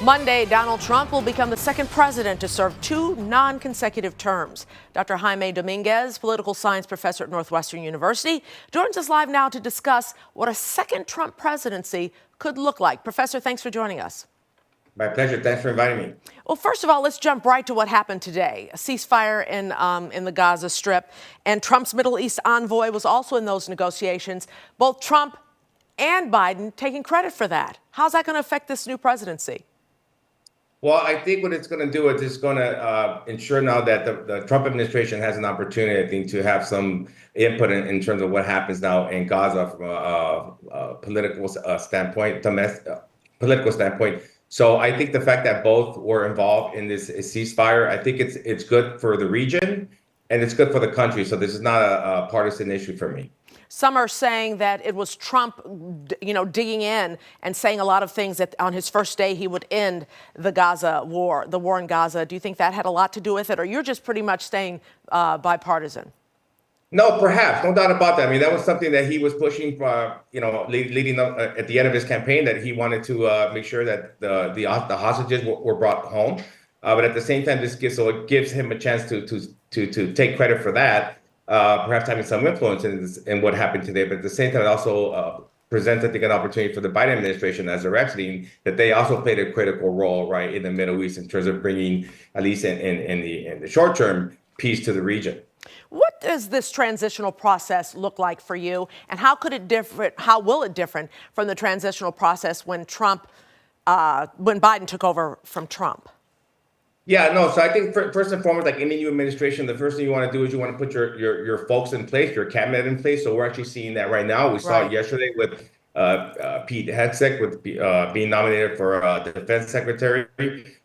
Monday, Donald Trump will become the second president to serve two non-consecutive terms. Dr. Jaime Dominguez, political science professor at Northwestern University, joins us live now to discuss what a second Trump presidency could look like. Professor, thanks for joining us. My pleasure. Thanks for inviting me. Well, first of all, let's jump right to what happened today. A ceasefire in the Gaza Strip, and Trump's Middle East envoy was also in those negotiations. Both Trump and Biden taking credit for that. How's that going to affect this new presidency? Well, I think what it's going to do is it's going to ensure now that the Trump administration has an opportunity, I think, to have some input in terms of what happens now in Gaza from a political standpoint, political standpoint. So I think the fact that both were involved in this ceasefire, I think it's good for the region and it's good for the country. So this is not a partisan issue for me. Some are saying that it was Trump, digging in and saying a lot of things that on his first day he would end the Gaza war, the war in Gaza. Do you think that had a lot to do with it, or you're just pretty much staying bipartisan? No, perhaps, no doubt about that. I mean, that was something that he was pushing for, leading up at the end of his campaign, that he wanted to make sure that the hostages were brought home. But at the same time, it gives him a chance to take credit for that. Perhaps having some influence in what happened today, but at the same time, it also presents, I think, an opportunity for the Biden administration, as they're exiting, that they also played a critical role, right, in the Middle East in terms of bringing, at least in the short term, peace to the region. What does this transitional process look like for you, and how will it differ from the transitional process when Biden took over from Trump? Yeah, no. So I think first and foremost, like any new administration, the first thing you want to do is you want to put your folks in place, your cabinet in place. So we're actually seeing that right now. We saw it yesterday with Pete Hegseth being nominated for the defense secretary.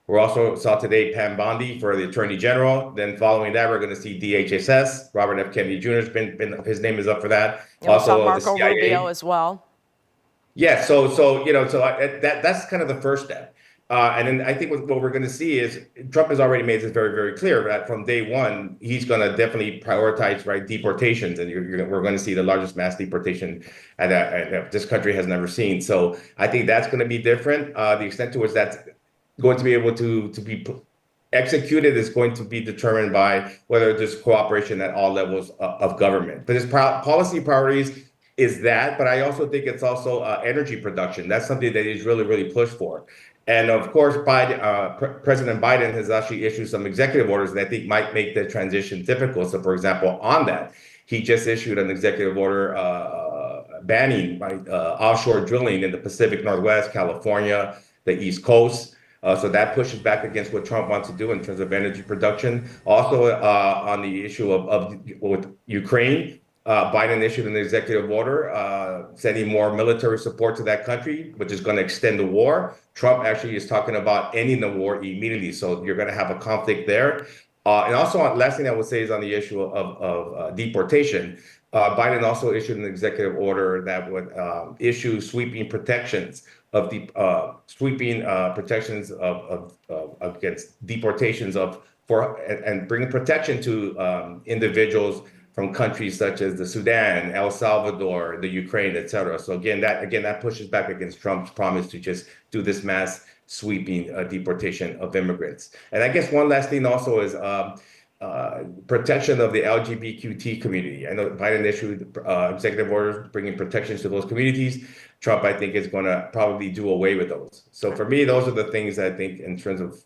We also saw today Pam Bondi for the attorney general. Then following that, we're going to see DHS. Robert F. Kennedy Jr. His name is up for that. Also, Marco Rubio as well. Yeah. So that's kind of the first step. And then I think what we're going to see is Trump has already made this very, very clear that from day one, he's going to definitely prioritize deportations. And we're going to see the largest mass deportation that this country has never seen. So I think that's going to be different. The extent to which that's going to be able to be executed is going to be determined by whether there's cooperation at all levels of government. But his policy priorities is that. But I also think it's also energy production. That's something that he's really, really pushed for. And of course, President Biden has actually issued some executive orders that I think might make the transition difficult. So, for example, on that, he just issued an executive order banning offshore drilling in the Pacific Northwest, California, the East Coast. So that pushes back against what Trump wants to do in terms of energy production. Also, on the issue with Ukraine, Biden issued an executive order sending more military support to that country, which is going to extend the war. Trump actually is talking about ending the war immediately. So you're going to have a conflict there. And also, last thing I would say is on the issue of deportation. Biden also issued an executive order that would issue sweeping protections against deportations and bring protection to individuals from countries such as the Sudan, El Salvador, the Ukraine, et cetera. So again, that pushes back against Trump's promise to just do this mass sweeping deportation of immigrants. And I guess one last thing also is protection of the LGBTQ community. I know Biden issued executive orders bringing protections to those communities. Trump, I think, is going to probably do away with those. So for me, those are the things I think in terms of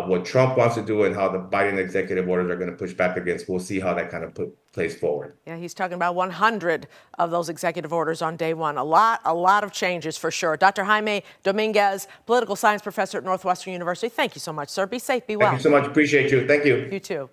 what Trump wants to do and how the Biden executive orders are going to push back against. We'll see how that kind of plays forward. Yeah, he's talking about 100 of those executive orders on day one. A lot of changes for sure. Dr. Jaime Dominguez, political science professor at Northwestern University. Thank you so much, sir. Be safe, be well. Thank you so much. Appreciate you. Thank you. You too.